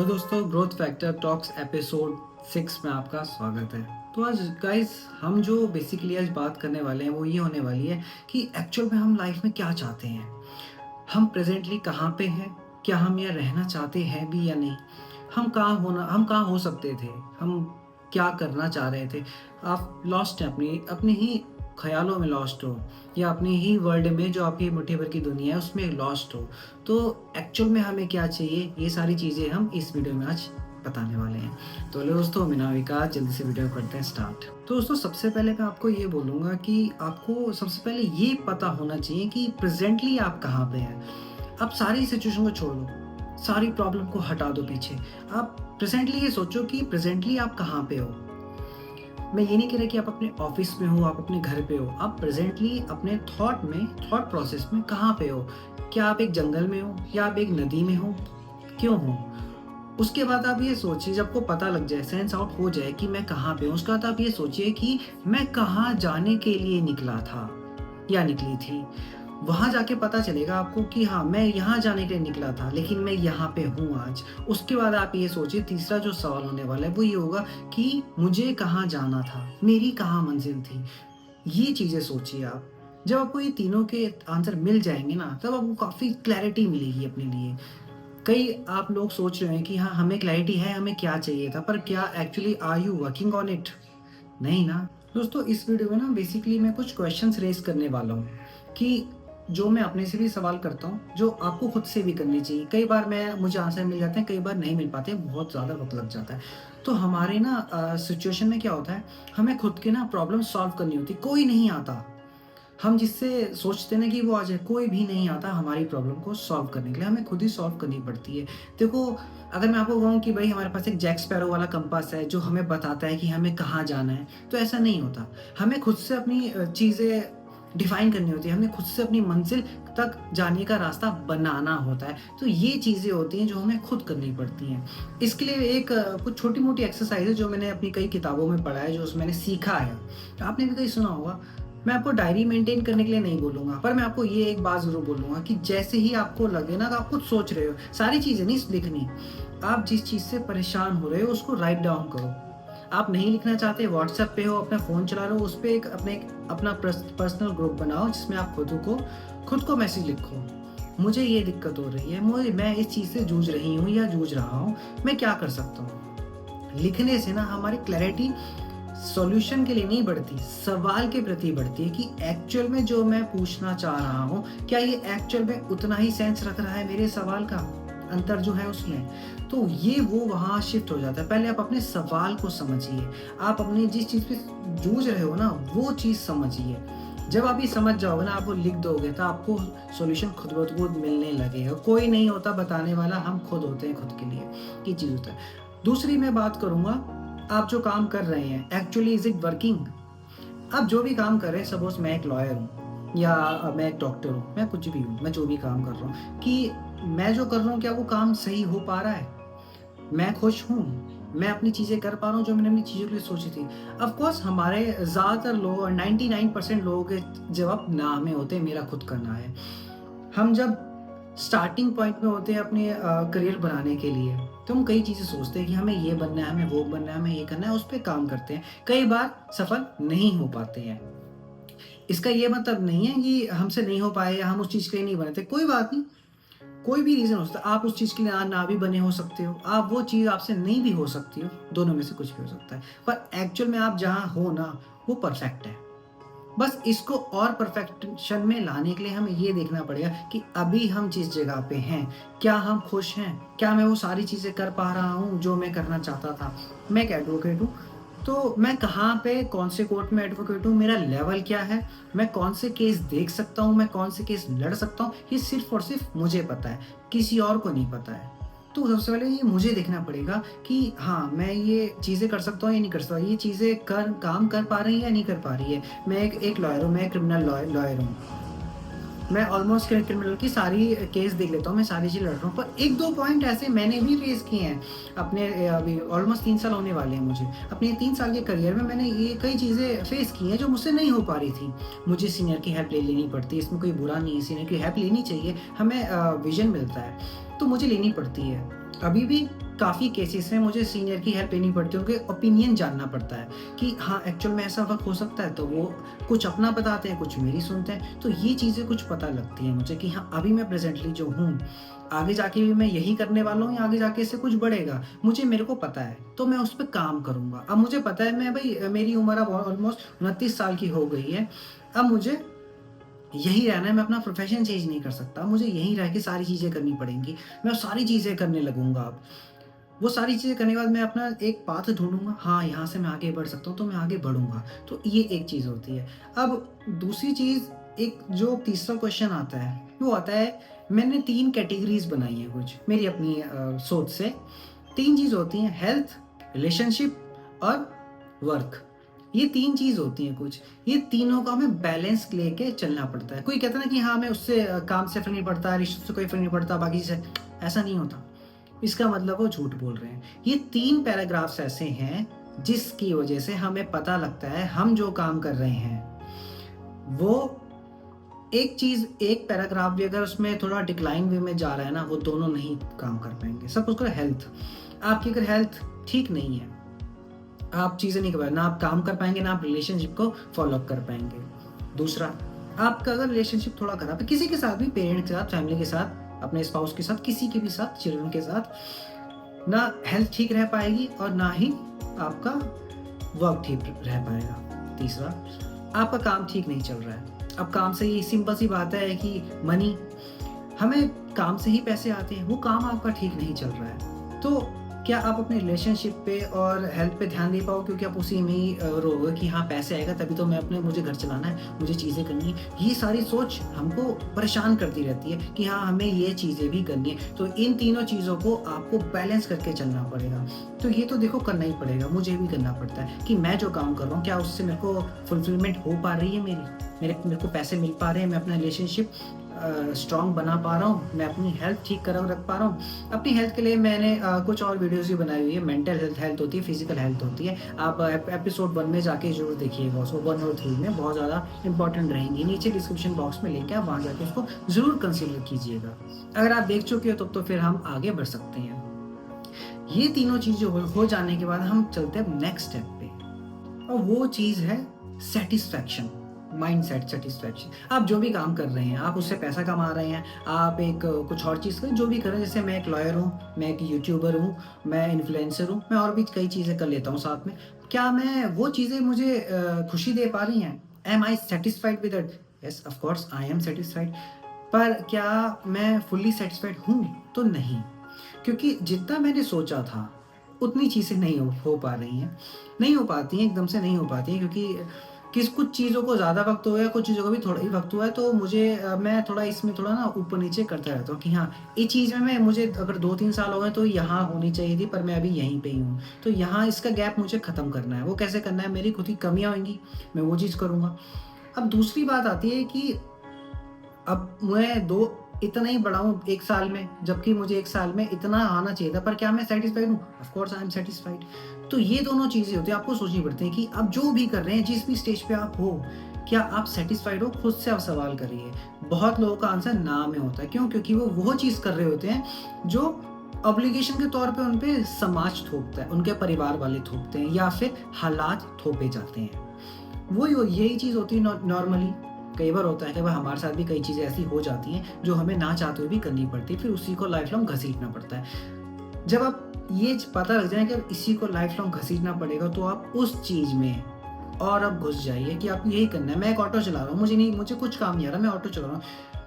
तो दोस्तों, growth factor talks episode 6 में आपका स्वागत है। तो आज गाइस हम जो बेसिकली आज बात करने वाले हैं वो ये होने वाली है कि एक्चुअल में हम लाइफ में क्या चाहते हैं। हम प्रेजेंटली कहाँ पे हैं, क्या हम यहाँ रहना चाहते हैं भी या नहीं, हम कहाँ हो सकते थे, हम क्या करना चाह रहे थे। आप लॉस्ट हैं अपनी अपने ही ख्यालों में लॉस्ट हो, या अपनी ही वर्ल्ड में जो आपकी मुट्ठी भर की दुनिया है उसमें लॉस्ट हो। तो एक्चुअल में हमें क्या चाहिए, ये सारी चीज़ें हम इस वीडियो में आज बताने वाले हैं। तो हेलो दोस्तों, मेरा नाम विकास, जल्दी से वीडियो करते हैं स्टार्ट। तो दोस्तों, सबसे पहले मैं आपको ये बोलूँगा कि आपको सबसे पहले ये पता होना चाहिए कि प्रेजेंटली आप कहाँ पे हैं। आप सारी सिचुएशन को छोड़ दो, सारी प्रॉब्लम को हटा दो पीछे। आप प्रेजेंटली ये सोचो कि प्रेजेंटली आप कहाँ पे हो। मैं ये नहीं कह रहा कि आप अपने ऑफिस में हो, आप अपने घर पे हो। आप प्रेजेंटली अपने थॉट प्रोसेस में कहाँ पे हो। क्या आप एक जंगल में हो या आप एक नदी में हो, क्यों हो। उसके बाद आप ये सोचिए, जब आपको पता लग जाए, सेंस आउट हो जाए कि मैं कहाँ पे हूँ, उसके बाद आप ये सोचिए कि मैं कहाँ जाने के लिए निकला था या निकली थी। वहाँ जाके पता चलेगा आपको कि हाँ, मैं यहाँ जाने के लिए निकला था लेकिन मैं यहाँ पे हूँ आज। उसके बाद आप ये सोचिए, तीसरा जो सवाल होने वाला है वो ये होगा कि मुझे कहाँ जाना था, मेरी कहाँ मंजिल थी। ये चीज़ें सोचिए आप। जब आपको ये तीनों के आंसर मिल जाएंगे ना, तब आपको काफ़ी क्लैरिटी मिलेगी अपने लिए। कई आप लोग सोच रहे हैं कि हाँ, हमें क्लैरिटी है, हमें क्या चाहिए था, पर क्या actually are you working on it? नहीं ना। दोस्तों, इस वीडियो में ना बेसिकली मैं कुछ क्वेश्चंस रेज़ करने वाला हूँ कि जो मैं अपने से भी सवाल करता हूँ, जो आपको खुद से भी करनी चाहिए। कई बार मुझे आंसर मिल जाते हैं, कई बार नहीं मिल पाते, बहुत ज़्यादा वक़्त लग जाता है। तो हमारे ना सिचुएशन में क्या होता है, हमें खुद के ना प्रॉब्लम सॉल्व करनी होती है, कोई नहीं आता। हम जिससे सोचते हैं ना कि वो आ जाए, कोई भी नहीं आता हमारी प्रॉब्लम को सॉल्व करने के लिए, हमें खुद ही सॉल्व करनी पड़ती है। देखो, अगर मैं आपको कहूँ कि भाई हमारे पास एक जैक स्पैरो वाला कंपास है जो हमें बताता है कि हमें कहाँ जाना है, तो ऐसा नहीं होता। हमें खुद से अपनी चीज़ें डिफाइन करनी होती है, हमें खुद से अपनी मंजिल तक जाने का रास्ता बनाना होता है। तो ये चीज़ें होती हैं जो हमें खुद करनी पड़ती हैं। इसके लिए एक कुछ छोटी-मोटी एक्सरसाइज़ है जो मैंने अपनी कई किताबों में पढ़ा है, जो मैंने सीखा है। आपने भी कहीं सुना होगा। मैं आपको डायरी मेंटेन करने के लिए नहीं बोलूँगा, पर मैं आपको ये एक बात ज़रूर बोलूँगा कि जैसे ही आपको लगे ना कि आप कुछ सोच रहे हो, सारी चीज़ें नहीं लिखनी। आप जिस चीज़ से परेशान हो रहे हो उसको राइट डाउन करो। आप नहीं लिखना चाहते, व्हाट्सएप पे हो, अपना फ़ोन चला रहे हो, उस पे अपना पर्सनल ग्रुप बनाओ जिसमें आप खुद को मैसेज लिखो। मुझे ये दिक्कत हो रही है, मैं इस चीज़ से जूझ रही हूँ या जूझ रहा हूँ, मैं क्या कर सकता हूँ? लिखने से ना हमारी क्लैरिटी सॉल्यूशन के लिए नहीं बढ़ती, सवाल के प्रति बढ़ती है कि एक्चुअल में जो मैं पूछना चाह रहा हूँ, क्या ये एक्चुअल में उतना ही सेंस रख रहा है मेरे सवाल का? अंतर जो है उसमें। तो ये वो वहाँ शिफ्ट हो जाता है। पहले आप अपने सवाल को समझिए। आप अपनी जिस चीज़ पे जूझ रहे हो ना, वो चीज़ समझिए। जब आप ये समझ जाओगे ना, आप वो लिख दोगे, तो आपको सॉल्यूशन खुद ब खुद मिलने लगेगा। कोई नहीं होता बताने वाला, हम खुद होते हैं खुद के लिए। ये चीज़ होता है। दूसरी मैं बात करूँगा, आप जो काम कर रहे हैं, एक्चुअली इज़ इट वर्किंग? आप जो भी काम कर रहे हैं, सपोज़ मैं एक लॉयर हूँ या मैं एक डॉक्टर हूँ, मैं कुछ भी हूँ, मैं जो भी काम कर रहा हूँ, कि मैं जो कर रहा हूँ क्या वो काम सही हो पा रहा है? मैं खुश हूँ? मैं अपनी चीज़ें कर पा रहा हूँ जो मैंने अपनी चीज़ों के लिए सोची थी? ऑफ़ कोर्स हमारे ज़्यादातर लोग और 99% लोगों के जवाब ना में होते हैं, मेरा खुद करना है। हम जब स्टार्टिंग पॉइंट में होते हैं अपने करियर बनाने के लिए, तो हम कई चीज़ें सोचते हैं कि हमें ये बनना है, हमें वो बनना है, हमें ये करना है, उस पे काम करते हैं। कई बार सफल नहीं हो पाते हैं। इसका ये मतलब नहीं है कि हमसे नहीं हो पाए या हम उस चीज़ के लिए नहीं बने थे, कोई बात नहीं। कोई भी रीज़न हो सकता है, आप उस चीज़ के लिए ना भी बने हो सकते हो, आप वो चीज़ आपसे नहीं भी हो सकती हो, दोनों में से कुछ भी हो सकता है। पर एक्चुअल में आप जहाँ हो ना, वो परफेक्ट है। बस इसको और परफेक्शन में लाने के लिए हमें ये देखना पड़ेगा कि अभी हम जिस जगह पे हैं, क्या हम खुश हैं? क्या मैं वो सारी चीज़ें कर पा रहा हूँ जो मैं करना चाहता था? मैं एक एडवोकेट हूँ, तो मैं कहाँ पे कौन से कोर्ट में एडवोकेट हूँ, मेरा लेवल क्या है, मैं कौन से केस देख सकता हूँ, मैं कौन से केस लड़ सकता हूँ, ये सिर्फ़ और सिर्फ़ मुझे पता है, किसी और को नहीं पता है। तो सबसे पहले ये मुझे देखना पड़ेगा कि हाँ, मैं ये चीज़ें कर सकता हूँ या नहीं कर सकता, ये चीज़ें काम कर पा रही है या नहीं कर पा रही है। मैं एक लॉयर हूँ, मैं एक क्रिमिनल लॉयर हूँ। मैं ऑलमोस्ट क्रिमिनल की सारी केस देख लेता हूँ, मैं सारी चीज़ लड़ रहा हूँ, पर 1-2 पॉइंट ऐसे मैंने भी फेस किए हैं अपने अभी ऑलमोस्ट 3 साल होने वाले हैं मुझे। अपने 3 साल के करियर में मैंने ये कई चीज़ें फेस की हैं जो मुझसे नहीं हो पा रही थी। मुझे सीनियर की हेल्प ले लेनी पड़ती है, इसमें कोई बुरा नहीं है, सीनियर की हेल्प लेनी चाहिए, हमें विज़न मिलता है, तो मुझे लेनी पड़ती है। अभी भी काफ़ी केसेस में मुझे सीनियर की हेल्प लेनी पड़ती है, उनके ओपिनियन जानना पड़ता है कि हाँ, एक्चुअल में ऐसा वक़्त हो सकता है, तो वो कुछ अपना बताते हैं, कुछ मेरी सुनते हैं। तो ये चीज़ें कुछ पता लगती हैं मुझे कि हाँ, अभी मैं प्रेज़ेंटली जो हूँ, आगे जाके भी मैं यही करने वाला हूँ या आगे जाके इससे कुछ बढ़ेगा, मेरे को पता है, तो मैं उस पे काम करूँगा। अब मुझे पता है मैं भई मेरी उम्र अब ऑलमोस्ट 29 साल की हो गई है। अब मुझे यही रहना है, मैं अपना प्रोफ़ेशन चेंज नहीं कर सकता, मुझे यहीं रह के सारी चीज़ें करनी पड़ेंगी। मैं वो सारी चीज़ें करने लगूँगा अब। वो सारी चीज़ें करने के बाद मैं अपना एक पाथ ढूँढूँगा, हाँ, यहाँ से मैं आगे बढ़ सकता हूँ, तो मैं आगे बढ़ूँगा। तो ये एक चीज़ होती है। अब दूसरी चीज़, एक जो तीसरा क्वेश्चन आता है, वो आता है, मैंने 3 कैटेगरीज़ बनाई हैं कुछ मेरी अपनी सोच से। 3 चीज़ होती हैं, हेल्थ, रिलेशनशिप और वर्क। ये 3 चीज़ होती हैं कुछ। ये तीनों का हमें बैलेंस लेके चलना पड़ता है। कोई कहता है ना कि हाँ, मैं उससे काम से फ़र्क नहीं पड़ता, रिश्तों से कोई फ़र्क नहीं पड़ता, बाकी से ऐसा नहीं होता। इसका मतलब वो झूठ बोल रहे हैं। ये 3 पैराग्राफ्स ऐसे हैं जिसकी वजह से हमें पता लगता है हम जो काम कर रहे हैं, वो एक चीज़, एक पैराग्राफ भी अगर उसमें थोड़ा डिक्लाइन वे में जा रहा है ना, वो दोनों नहीं काम कर पाएँगे। सपोज़ करो हेल्थ, आपकी अगर हेल्थ ठीक नहीं है, आप चीज़ें नहीं कर पाएँगे, ना आप काम कर पाएँगे, ना आप रिलेशनशिप को फ़ॉलो अप कर पाएँगे। दूसरा, आपका अगर रिलेशनशिप थोड़ा खराब है, किसी के साथ भी, पेरेंट्स के साथ, फैमिली के साथ, अपने स्पाउस के साथ, किसी के भी साथ, चिल्ड्रन के साथ, ना हेल्थ ठीक रह पाएगी और ना ही आपका वर्क ठीक रह पाएगा। तीसरा, आपका काम ठीक नहीं चल रहा है। अब काम से ही सिंपल सी बात है कि मनी, हमें काम से ही पैसे आते हैं, वो काम आपका ठीक नहीं चल रहा है। तो क्या आप अपने रिलेशनशिप पे और हेल्थ पे ध्यान दे पाओ, क्योंकि आप उसी में ही रहोगे कि हाँ, पैसे आएगा तभी तो मुझे घर चलाना है, मुझे चीज़ें करनी है। ये सारी सोच हमको परेशान करती रहती है कि हाँ, हमें ये चीज़ें भी करनी है। तो इन तीनों चीज़ों को आपको बैलेंस करके चलना पड़ेगा। तो ये तो देखो करना ही पड़ेगा, मुझे भी करना पड़ता है कि मैं जो काम कर रहा हूँ, क्या उससे मेरे को फुलफिलमेंट हो पा रही है मेरे को पैसे मिल पा रहे हैं, मैं अपना रिलेशनशिप स्ट्रॉन्ग बना पा रहा हूँ, मैं अपनी हेल्थ ठीक कर रख पा रहा हूँ। अपनी हेल्थ के लिए मैंने कुछ और वीडियोज़ भी बनाई हुई है। मेंटल हेल्थ होती है, फिजिकल हेल्थ होती है। आप एपिसोड 1 में जाके ज़रूर देखिएगा उसको, 1 और 3 में बहुत ज़्यादा इंपॉर्टेंट रहेंगी। नीचे डिस्क्रिप्शन बॉक्स में लिंक है, आप वहाँ जाके उसको ज़रूर कंसीडर कीजिएगा। अगर आप देख चुके हो तब तो फिर हम आगे बढ़ सकते हैं। ये तीनों चीज़ें हो जाने के बाद हम चलते हैं नेक्स्ट स्टेप पे, और वो चीज़ है सैटिस्फैक्शन, माइंडसेट सैटिस्फैक्शन। आप जो भी काम कर रहे हैं, आप उससे पैसा कमा रहे हैं, आप एक कुछ और चीज़ करें, जो भी कर रहे हैं, जैसे मैं एक लॉयर हूँ, मैं एक यूट्यूबर हूँ, मैं इन्फ्लुएंसर हूँ, मैं और भी कई चीज़ें कर लेता हूँ साथ में। क्या मैं वो चीज़ें मुझे खुशी दे पा रही हैं? Am I satisfied with it? Yes, of course I am satisfied. पर क्या मैं फुल्ली सैटिस्फाइड हूँ? तो नहीं, क्योंकि जितना मैंने सोचा था उतनी चीज़ें नहीं हो पा रही हैं, नहीं हो पाती हैं, एकदम से नहीं हो पाती हैं, क्योंकि कुछ चीज़ों को ज़्यादा वक़्त हुआ है, कुछ चीज़ों को भी थोड़ा ही वक़्त हुआ है, तो मुझे मैं थोड़ा इसमें थोड़ा ना ऊपर-नीचे करता रहता हूँ कि हाँ, ये चीज़ में मुझे अगर 2-3 साल हो गए तो यहाँ होनी चाहिए थी, पर मैं अभी यहीं पे ही हूँ। तो यहाँ इसका गैप मुझे ख़त्म करना है। वो कैसे करना है? मेरी खुद की कमियाँ होंगी, मैं वो चीज़ करूँगा। अब दूसरी बात आती है कि अब मैं दो इतना ही बड़ा हूँ 1 साल में, जबकि मुझे 1 साल में इतना आना चाहिए था, पर क्या मैं सैटिस्फाइड हूँ? Of course I am satisfied. तो ये दोनों चीज़ें होती हैं, आपको सोचनी पड़ती है कि आप जो भी कर रहे हैं, जिस भी स्टेज पे आप हो, क्या आप सैटिस्फाइड हो? खुद से आप सवाल करिए। बहुत लोगों का आंसर ना में होता है। क्यों? क्योंकि वो चीज़ कर रहे होते हैं जो ऑब्लिगेशन के तौर पे उन पे समाज थोपता है, उनके परिवार वाले थोपते हैं, या फिर हालात थोपे जाते हैं। यही चीज़ होती है नॉर्मली। कई बार होता है कि भाई हमारे साथ भी कई चीज़ें ऐसी हो जाती हैं जो हमें ना चाहते हुए भी करनी पड़ती है, फिर उसी को लाइफ लॉन्ग घसीटना पड़ता है। जब आप ये पता लग जाए कि अब इसी को लाइफ लॉन्ग घसीटना पड़ेगा, तो आप उस चीज़ में और अब घुस जाइए कि आपको यही करना है। मैं एक ऑटो चला रहा हूँ, मुझे कुछ काम नहीं आ रहा, मैं ऑटो चला रहा हूँ।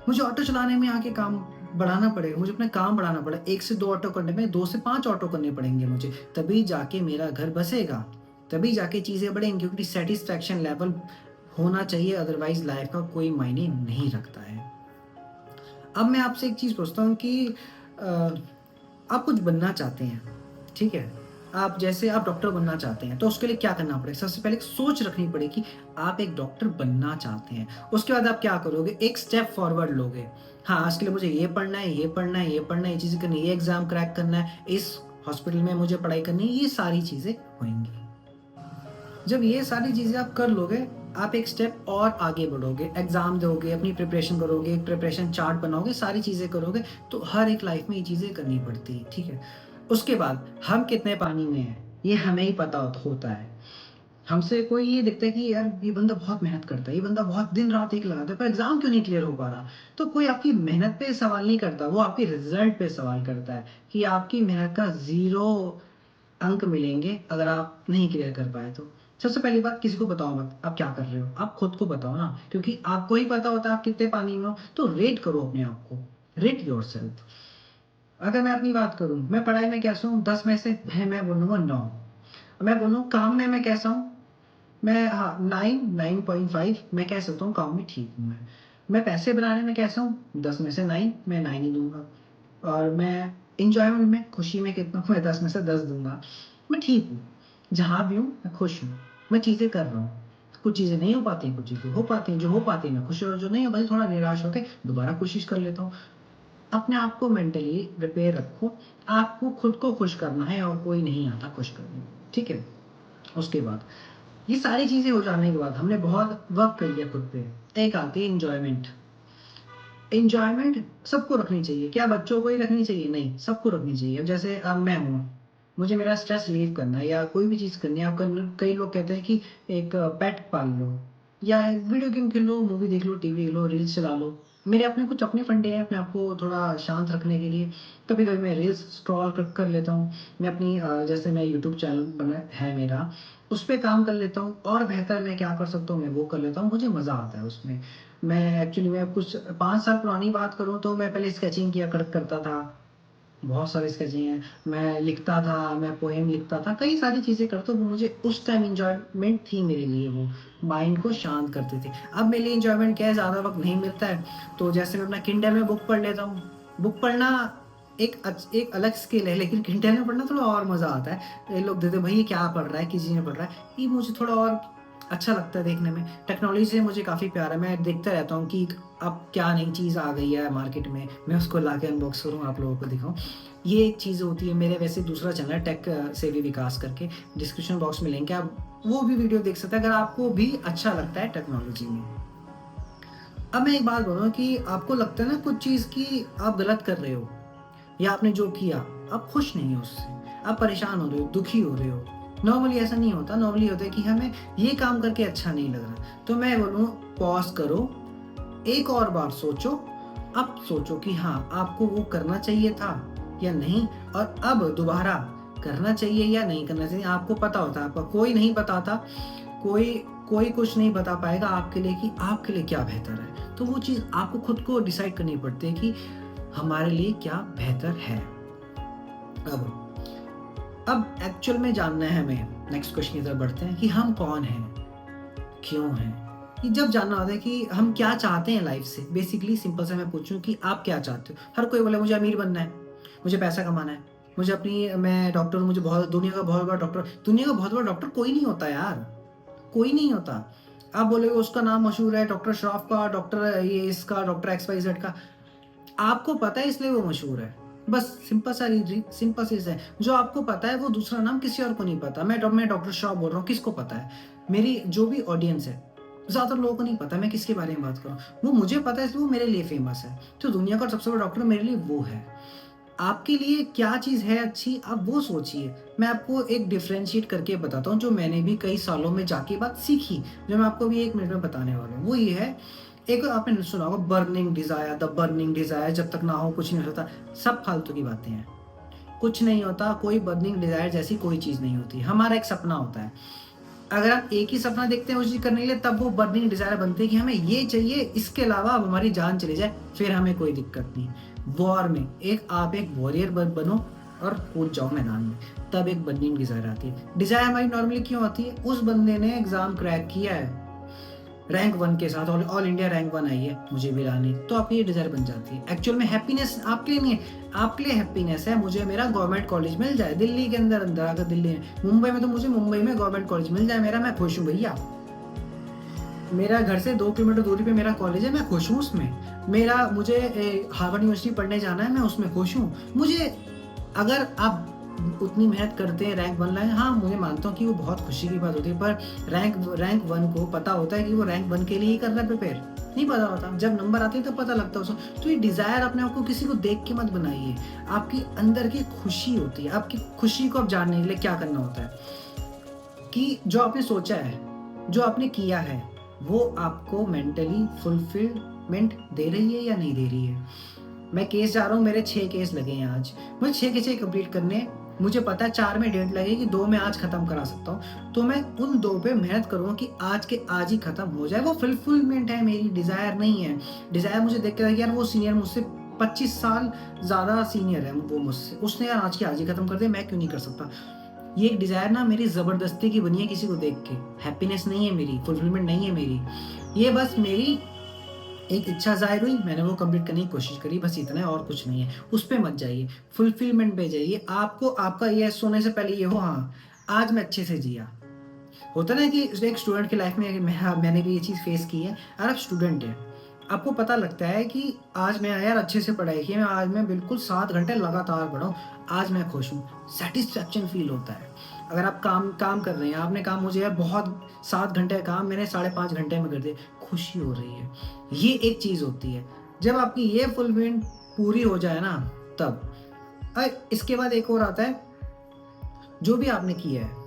मुझे ऑटो चलाने में आके काम बढ़ाना पड़ेगा, मुझे अपना काम बढ़ाना पड़ेगा। 1 से 2 ऑटो करने में 2 से 5 ऑटो करने पड़ेंगे मुझे, तभी जाके मेरा घर बसेगा, तभी जाके चीज़ें बढ़ेंगी, क्योंकि सैटिस्फैक्शन लेवल होना चाहिए, अदरवाइज़ लाइफ का कोई मायने नहीं रखता है। अब मैं आपसे एक चीज़ पूछता हूँ कि अ, आप कुछ बनना चाहते हैं, ठीक है? आप डॉक्टर बनना चाहते हैं, तो उसके लिए क्या करना पड़ेगा? सबसे पहले एक सोच रखनी पड़ेगी, आप एक डॉक्टर बनना चाहते हैं। उसके बाद आप क्या करोगे? एक स्टेप फॉरवर्ड लोगे। हाँ, इसके लिए मुझे ये पढ़ना है, ये पढ़ना है, ये पढ़ना है, ये चीज़ें करनी है, ये एग्ज़ाम क्रैक करना है, इस हॉस्पिटल में मुझे पढ़ाई करनी है, ये सारी चीज़ें होंगी। जब ये सारी चीज़ें आप कर लोगे, आप एक स्टेप और आगे बढ़ोगे, एग्ज़ाम दोगे, अपनी प्रिपरेशन करोगे, एक प्रिपरेशन चार्ट बनाओगे, सारी चीज़ें करोगे, तो हर एक लाइफ में ये चीज़ें करनी पड़ती है, ठीक है? उसके बाद हम कितने पानी में हैं, ये हमें ही पता होता है। हमसे कोई ये देखता है कि यार ये बंदा बहुत मेहनत करता है, ये बंदा बहुत दिन-रात एक लगाता है, पर एग्ज़ाम क्यों नहीं क्लियर हो पा रहा? तो कोई आपकी मेहनत पे सवाल नहीं करता, वो आपके रिज़ल्ट पे सवाल करता है कि आपकी मेहनत का 0 अंक मिलेंगे अगर आप नहीं क्लियर कर पाए तो। सबसे पहली बात, किसी को बताओ मत, आप क्या कर रहे हो? आप खुद को बताओ ना, क्योंकि आपको ही पता होता है आप कितने पानी में हो, तो रेट करो अपने आप को, रेट योरसेल्फ। अगर मैं अपनी बात करूँ, मैं पढ़ाई में कैसा हूँ? 10 में से मैं बोलूँगा 9। मैं बोलूँ काम में मैं कैसा हूँ? मैं हाँ 9, 9.5 मैं कह सकता हूँ, काम में ठीक हूँ मैं। मैं पैसे बनाने में कैसा हूँ? 10 में से 9 मैं 9 ही दूँगा। और मैं एन्जॉयमेंट में, खुशी में कितना हूँ? मैं 10 में से 10 दूँगा। मैं ठीक हूँ। जहाँ भी हूँ मैं खुश हूँ। मैं चीज़ें कर रहा हूँ। कुछ चीज़ें नहीं हो पाती हैं, कुछ चीज़ें हो पाती हैं। जो हो पाती हैं मैं खुश, और जो नहीं हो पाती थोड़ा निराश होके दोबारा कोशिश कर लेता हूँ। अपने आप को मेंटली प्रिपेयर रखो। आपको खुद को खुश करना है और कोई नहीं आता खुश करने। ठीक है? उसके बाद ये सारी चीज़ें हो जाने के बाद हमने बहुत वर्क कर लिया खुद पे। एक आती है एन्जॉयमेंट। एन्जॉयमेंट सबको रखनी चाहिए। क्या बच्चों को ही रखनी चाहिए? नहीं, सबको रखनी चाहिए। अब जैसे अब मैं हूँ, मुझे मेरा स्ट्रेस रिलीव करना है या कोई भी चीज़ करनी है। आप कई लोग कहते हैं कि एक पेट पाल लो या वीडियो गेम खेल लो, मूवी देख लो, टीवी देख लो, रील्स चला लो। मेरे अपने कुछ अपने फंडे हैं अपने आप को थोड़ा शांत रखने के लिए। कभी-कभी मैं रील्स स्क्रॉल कर लेता हूँ। मैं अपनी जैसे मैं यूट्यूब चैनल बना है मेरा, उस पे काम कर लेता हूँ और बेहतर मैं क्या कर सकता हूँ, मैं वो कर लेता हूँ। मुझे मज़ा आता है उसमें। मैं कुछ 5 साल पुरानी बात करूँ तो मैं पहले स्केचिंग किया करता था। बहुत सारी स्केचिंग है। मैं लिखता था, मैं पोएम लिखता था, कई सारी चीज़ें करता, वो मुझे उस टाइम एन्जॉयमेंट थी मेरे लिए वो, माइंड को शांत करती थी। अब मेरे लिए एन्जॉयमेंट क्या है, ज़्यादा वक़्त नहीं मिलता है, तो जैसे मैं अपना किंडल में बुक पढ़ लेता हूँ। बुक पढ़ना एक अलग स्किल है, लेकिन किंडल में पढ़ना थोड़ा और मज़ा आता है। ये लोग देते हैं, "भई ये क्या पढ़ रहा है? किस चीज़ में पढ़ रहा है?" ये मुझे थोड़ा और अच्छा लगता है देखने में। टेक्नोलॉजी से मुझे काफ़ी प्यार है, मैं देखता रहता हूँ कि अब क्या नई चीज़ आ गई है मार्केट में, मैं उसको लाके अनबॉक्स करूँ, आप लोगों को दिखाऊँ। ये एक चीज़ होती है। मेरे वैसे दूसरा चैनल है टेक से भी विकास करके, डिस्क्रिप्शन बॉक्स में लिंक है, आप वो भी वीडियो देख सकते हैं अगर आपको भी अच्छा लगता है टेक्नोलॉजी में। अब मैं एक बात बोलूँ कि आपको लगता है ना कुछ चीज़ कि आप गलत कर रहे हो या आपने जो किया, आप खुश नहीं हो उससे, आप परेशान हो रहे हो, दुखी हो रहे हो। नॉर्मली ऐसा नहीं होता, नॉर्मली होता है कि हमें ये काम करके अच्छा नहीं लग रहा। तो मैं बोलूँ पॉज़ करो, एक और बार सोचो, अब सोचो कि हाँ, आपको वो करना चाहिए था या नहीं, और अब दोबारा करना चाहिए या नहीं करना चाहिए, आपको पता होता है। आपका कोई नहीं बताता, कोई कोई कुछ नहीं बता पाएगा आपके लिए कि आपके लिए क्या बेहतर है। तो वो चीज़ आपको खुद को डिसाइड करनी पड़ती है कि हमारे लिए क्या बेहतर है। अब एक्चुअल में जानना है हमें, नेक्स्ट क्वेश्चन की तरफ बढ़ते हैं कि हम कौन हैं? क्यों हैं? ये जब जानना होता है कि हम क्या चाहते हैं लाइफ से। बेसिकली सिंपल सा मैं पूछूँ कि आप क्या चाहते हो? हर कोई बोले मुझे अमीर बनना है, मुझे पैसा कमाना है, मैं डॉक्टर हूँ, मुझे बहुत दुनिया का बहुत बड़ा डॉक्टर। दुनिया का बहुत बड़ा डॉक्टर कोई नहीं होता यार, कोई नहीं होता। आप बोलोगे उसका नाम मशहूर है, डॉक्टर श्रॉफ का, डॉक्टर ये इसका, डॉक्टर एक्स वाई ज़ेड का। आपको पता है इसलिए वो मशहूर है। बस सिंपल सी चीज़ है। जो आपको पता है वो दूसरा नाम किसी और को नहीं पता। मैं डॉक्टर श्रॉफ बोल रहा हूँ, किसको पता है? मेरी जो भी ऑडियंस है, ज़्यादातर लोगों को नहीं पता मैं किसके बारे में बात कर रहा हूँ। वो मुझे पता है इसलिए वो मेरे लिए फ़ेमस है। तो दुनिया का सबसे बड़ा डॉक्टर मेरे लिए वो है। आपके लिए क्या चीज़ है अच्छी, आप वो सोचिए। मैं आपको एक डिफरेंशिएट करके बताता हूँ, जो मैंने भी कई सालों में जाके बात सीखी, जो मैं आपको अभी 1 मिनट में बताने वाला हूँ। वो ये है, एक आपने सुना होगा द बर्निंग डिज़ायर, जब तक ना हो कुछ नहीं हो सकता। सब फालतू की बातें हैं। कुछ नहीं होता, कोई बर्निंग डिज़ायर जैसी कोई चीज़ नहीं होती। हमारा एक सपना होता है। अगर हम एक ही सपना देखते हैं उस चीज़ करने के लिए, तब वो बर्निंग डिज़ायर बनती है कि हमें ये चाहिए, इसके अलावा अब हमारी जान चली जाए, फिर हमें कोई दिक्कत नहीं। वॉर में आप एक वॉरियर बनो और कूद जाओ मैदान में, तब एक बर्निंग डिज़ायर आती है। डिज़ायर हमारी नॉर्मली क्यों आती है? उस बंदे ने एग्ज़ाम क्रैक किया है, रैंक 1 के साथ, ऑल इंडिया रैंक 1 आई है, मुझे भी लानी, तो आपकी ये डिज़ायर बन जाती है। एक्चुअल में हैप्पीनेस आपके लिए नहीं है, आपके लिए हैप्पीनेस है मुझे मेरा गवर्नमेंट कॉलेज मिल जाए, दिल्ली के अंदर अगर दिल्ली में, मुंबई में तो मुझे मुंबई में गवर्नमेंट कॉलेज मिल जाए मेरा, मैं खुश हूँ भैया। मेरा घर से 2 किलोमीटर दूरी पे मेरा कॉलेज है, मैं खुश हूँ उसमें। मुझे हार्वर्ड यूनिवर्सिटी पढ़ने जाना है, मैं उसमें खुश हूँ। मुझे अगर आप उतनी मेहनत करते हैं रैंक 1 लाएँ, हाँ, मुझे मानता हूँ कि वो बहुत खुशी की बात होती है, पर रैंक 1 को पता होता है कि वो रैंक 1 के लिए ही कर रहा है प्रिपेयर। नहीं पता होता। जब नंबर आते हैं तब पता लगता है उसको। तो ये डिज़ायर अपने आप को किसी को देख के मत बनाइए। आपकी अंदर की खुशी होती है, आपकी खुशी को आप जानने के लिए क्या करना होता है कि जो आपने सोचा है, जो आपने किया है, वो आपको मेंटली फुलफिलमेंट दे रही है या नहीं दे रही है। मैं केस जा रहा हूँ, मेरे 6 केस लगे हैं आज। मुझे 6 के 6 कंप्लीट करने हैं। मुझे पता है 4 में डेट लगेगी, 2 में आज खत्म करा सकता हूँ। तो मैं उन 2 पे मेहनत करूँगा कि आज के आज ही खत्म हो जाए। वो फुलफिलमेंट है मेरी, डिज़ायर नहीं है। डिज़ायर मुझे देख के लगे यार वो सीनियर मुझसे 25 साल ज़्यादा सीनियर है वो मुझसे। उसने यार आज के आज ही खत्म कर दिया, मैं क्यों नहीं कर सकता? ये एक डिज़ायर ना मेरी ज़बरदस्ती की बनी है किसी को देख के। हैप्पीनेस नहीं है मेरी, फुलफिलमेंट नहीं है मेरी। ये बस मेरी एक इच्छा ज़ाहिर हुई, मैंने वो कंप्लीट करने की कोशिश करी, बस इतना है और कुछ नहीं है। उस पे मत जाइए, फुलफिलमेंट पे जाइए। आपको आपका ये सोने से पहले ये हो हाँ, आज मैं अच्छे से जिया। होता है ना कि एक स्टूडेंट की लाइफ में मैंने भी ये चीज़ फेस की है। अगर आप स्टूडेंट हैं, आपको पता लगता है कि आज मैं यार अच्छे से पढ़ाई की है, आज मैं बिल्कुल 7 घंटे लगातार पढ़ा हूँ, आज मैं खुश हूँ, सैटिस्फैक्शन फील होता है। अगर आप काम काम कर रहे हैं, आपने काम मुझे यार बहुत 7 घंटे का काम मैंने 5.5 घंटे में कर दिया, खुशी हो रही है। ये एक चीज़ होती है। जब आपकी ये फुलफिलमेंट पूरी हो जाए ना, तब इसके बाद एक और आता है, जो भी आपने किया है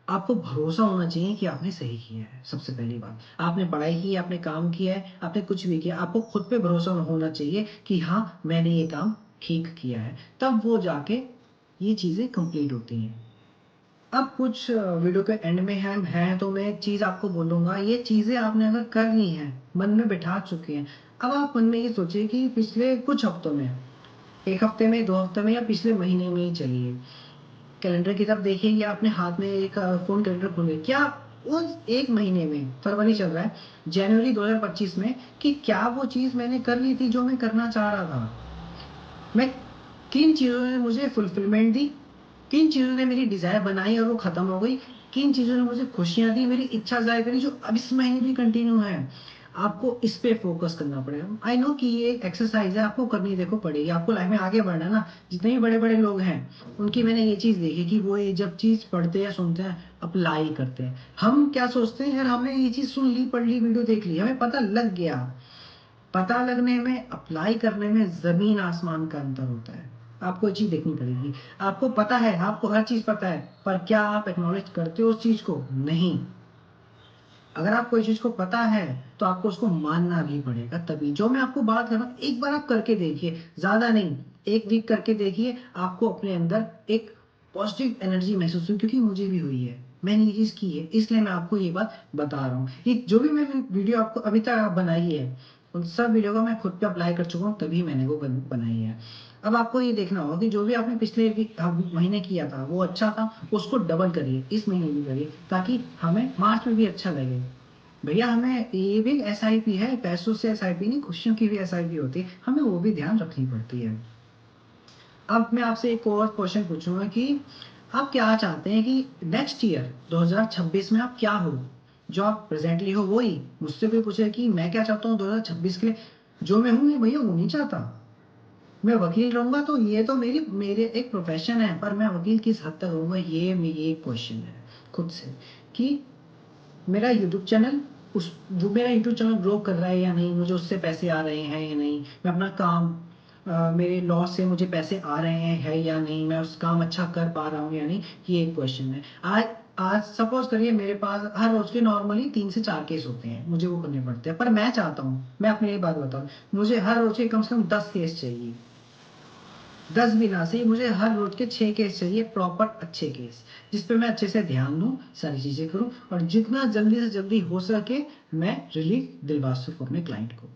आपको भरोसा होना चाहिए कि आपने सही किया है। सबसे पहली बात, आपने पढ़ाई की, आपने काम किया है, आपने कुछ भी किया, आपको खुद पे भरोसा होना चाहिए कि हाँ, मैंने ये काम ठीक किया है। तब वो जाके ये चीज़ें कंप्लीट होती हैं। अब कुछ वीडियो के एंड में हम हैं तो मैं एक चीज़ आपको बोलूँगा, ये चीज़ें आपने अगर कर ली हैं, मन में बिठा चुके हैं, अब आप मन में ये सोचिए कि पिछले कुछ हफ्तों में, 1 हफ्ते में, 2 हफ्ते में या पिछले महीने में ही चलिए, कैलेंडर की तरफ देखेंगे, आपने हाथ में एक फ़ोन कैलेंडर खोले, क्या उस 1 महीने में, फरवरी चल रहा है, जनवरी 2025 में, कि क्या वो चीज़ मैंने कर ली थी जो मैं करना चाह रहा था? मैं किन चीज़ों ने मुझे फुलफिलमेंट दी, किन चीज़ों ने मेरी डिज़ायर बनाई और वो ख़त्म हो गई, किन चीज़ों ने मुझे खुशियाँ दी, मेरी इच्छा ज़ाहिर करी, जो अब इस महीने भी कंटिन्यू है। आपको इस पे फ़ोकस करना पड़ेगा। आई नो कि ये एक एक्सरसाइज़ है, आपको करनी देखो पड़ेगी, आपको लाइफ़ में आगे बढ़ना है ना। जितने भी बड़े-बड़े लोग हैं, उनकी मैंने ये चीज़ देखी कि वो ये जब चीज़ पढ़ते हैं, सुनते हैं, अप्लाई करते हैं। हम क्या सोचते हैं, यार हमने ये चीज़ सुन ली, पढ़ ली, वीडियो देख ली, हमें पता लग गया। पता लगने में, अप्लाई करने में ज़मीन आसमान का अंतर होता है। आपको ये चीज़ देखनी पड़ेगी। आपको पता है, आपको हर चीज़ पता है, पर क्या आप एक्नॉलेज करते हो उस चीज़ को? नहीं। अगर आपको इस चीज़ को पता है, तो आपको उसको मानना भी पड़ेगा तभी। जो मैं आपको बात कर रहा हूँ, एक बार आप करके देखिए, ज़्यादा नहीं, 1 वीक करके देखिए, आपको अपने अंदर एक पॉज़िटिव एनर्जी महसूस हुई, क्योंकि मुझे भी हुई है। मैंने ये चीज़ की है, इसलिए मैं आपको ये बात बता रहा हूँ। ये जो भी मैंने वीडियो आपको अभी तक बनाई है, उन सब वीडियो को मैं खुद पे अप्लाई कर चुका हूँ, तभी मैंने वो बनाई है। अब आपको ये देखना होगा कि जो भी आपने पिछले महीने किया था, वो अच्छा था, उसको डबल करिए, इस महीने भी करिए, ताकि हमें मार्च में भी अच्छा लगे। भैया हमें ये भी एसआईपी है, पैसों से एसआईपी नहीं, खुशियों की भी एसआईपी होती है, हमें वो भी ध्यान रखनी पड़ती है। अब मैं आपसे एक और क्वेश्चन पूछूंगा कि आप क्या चाहते हैं कि नेक्स्ट ईयर 2026 में आप क्या हो? जो आप प्रेजेंटली हो वही मुझसे भी पूछे कि मैं क्या चाहता हूँ 2026 के लिए। जो मैं हूँ भैया वो नहीं चाहता। मैं वकील रहूंगा तो ये तो मेरे एक प्रोफेशन है, पर मैं वकील किस हद तक रहूंगा, ये एक क्वेश्चन है खुद से कि मेरा यूट्यूब चैनल, उस वो मेरा यूट्यूब चैनल ग्रो कर रहा है या नहीं, मुझे उससे पैसे आ रहे हैं या नहीं, मैं अपना काम मेरे लॉस से मुझे पैसे आ रहे हैं है या नहीं, मैं उस काम अच्छा कर पा रहा हूँ या नहीं, ये एक क्वेश्चन है। आज आज सपोज करिए मेरे पास हर रोज के नॉर्मली 3 से 4 केस होते हैं, मुझे वो करने पड़ते हैं, पर मैं चाहता हूँ, मैं अपनी एक बात बताऊँ, मुझे हर रोज के कम से कम 10 केस चाहिए। 10 भी ना सही, मुझे हर रोज के 6 केस चाहिए, प्रॉपर अच्छे केस, जिस पे मैं अच्छे से ध्यान दूँ, सारी चीज़ें करूँ, और जितना जल्दी से जल्दी हो सके मैं रिलीफ दिलवा सकूँ अपने क्लाइंट को।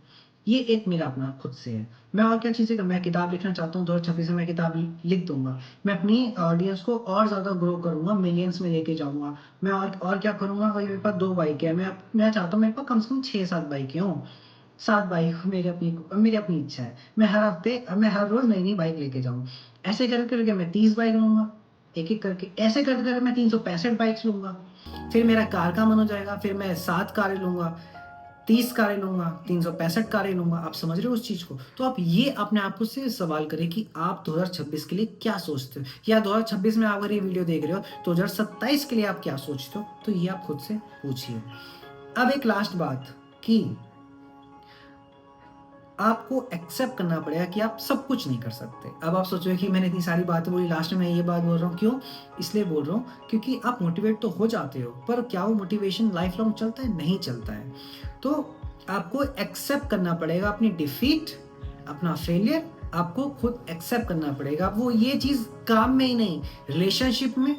ये एक मेरा अपना खुद से है। मैं और क्या चीज़ें, मैं किताब लिखना चाहता हूँ, 2026 में मैं किताब लिख दूंगा। मैं अपनी ऑडियंस को और ज़्यादा ग्रो करूंगा, मिलियंस में लेके जाऊंगा। मैं और क्या करूंगा, भाई मेरे पास 2 बाइक है, मैं चाहता हूँ मेरे पास कम से कम 6-7 बाइकें हों। 7 बाइक मेरी अपनी इच्छा है। मैं हर रोज़ नई-नई बाइक लेके जाऊँ। ऐसे कर-कर के मैं 30 बाइक लूँगा, एक-एक करके। ऐसे कर-कर मैं 365 बाइक्स लूँगा। फिर मेरा कार का मन हो जाएगा, फिर मैं 7 कारें लूँगा, 30 कारें लूँगा, 365 कारें लूँगा। आप समझ रहे हो उस चीज़ को? तो आप ये अपने आप को से सवाल करें कि आप 2026 के लिए क्या सोचते हो? या 2026 में आप अगर ये वीडियो देख रहे हो, तो 2027 के लिए आप क्या सोचते हो? तो ये आप खुद से पूछिए। अब एक लास्ट बात कि आपको एक्सेप्ट करना पड़ेगा कि आप सब कुछ नहीं कर सकते। अब आप सोचोगे कि मैंने इतनी सारी बातें बोली, लास्ट में मैं ये बात बोल रहा हूँ, क्यों? इसलिए बोल रहा हूँ क्योंकि आप मोटिवेट तो हो जाते हो, पर क्या वो मोटिवेशन लाइफ लॉन्ग चलता है? नहीं चलता है। तो आपको एक्सेप्ट करना पड़ेगा अपनी डिफीट, अपना फेलियर आपको खुद एक्सेप्ट करना पड़ेगा। वो ये चीज़ काम में ही नहीं, रिलेशनशिप में,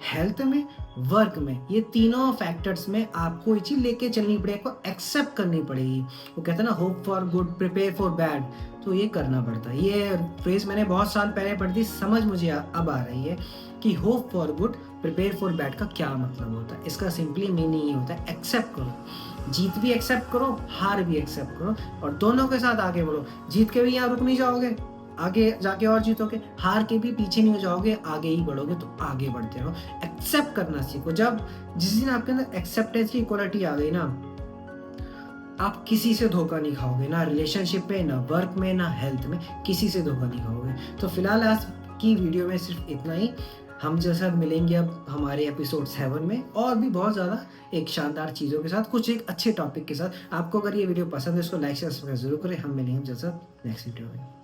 हेल्थ में, वर्क में, ये तीनों फैक्टर्स में आपको ये चीज़ लेके चलनी पड़ेगी, आपको एक्सेप्ट करनी पड़ेगी। वो कहते हैं ना, hope for good prepare for bad, तो ये करना पड़ता है। ये फ्रेज मैंने बहुत साल पहले पढ़ी थी, समझ मुझे अब आ रही है कि hope for good prepare for bad का क्या मतलब होता है। इसका सिंपली मीनिंग ये होता है, एक्सेप्ट करो, जीत भी एक्सेप्ट करो, हार भी एक्सेप्ट करो, और दोनों के साथ आगे बढ़ो। जीत के भी यहाँ रुक नहीं जाओगे, आगे जाके और जीतोगे, हार के भी पीछे नहीं हो जाओगे, आगे ही बढ़ोगे, तो आगे बढ़ते रहो। एक्सेप्ट करना सीखो। जब जिस दिन आपके अंदर एक्सेप्टेंस की क्वालिटी आ गई ना, आप किसी से धोखा नहीं खाओगे, ना रिलेशनशिप में, ना वर्क में, ना हेल्थ में, किसी से धोखा नहीं खाओगे। तो फिलहाल आज की वीडियो में सिर्फ इतना ही। हम जैसा मिलेंगे अब हमारे एपिसोड 7 में, और भी बहुत ज़्यादा एक शानदार चीज़ों के साथ, कुछ एक अच्छे टॉपिक के साथ। आपको अगर ये वीडियो पसंद है, इसको लाइक शेयर सब्सक्राइब जरूर करें। हम मिलेंगे जैसा नेक्स्ट वीडियो में।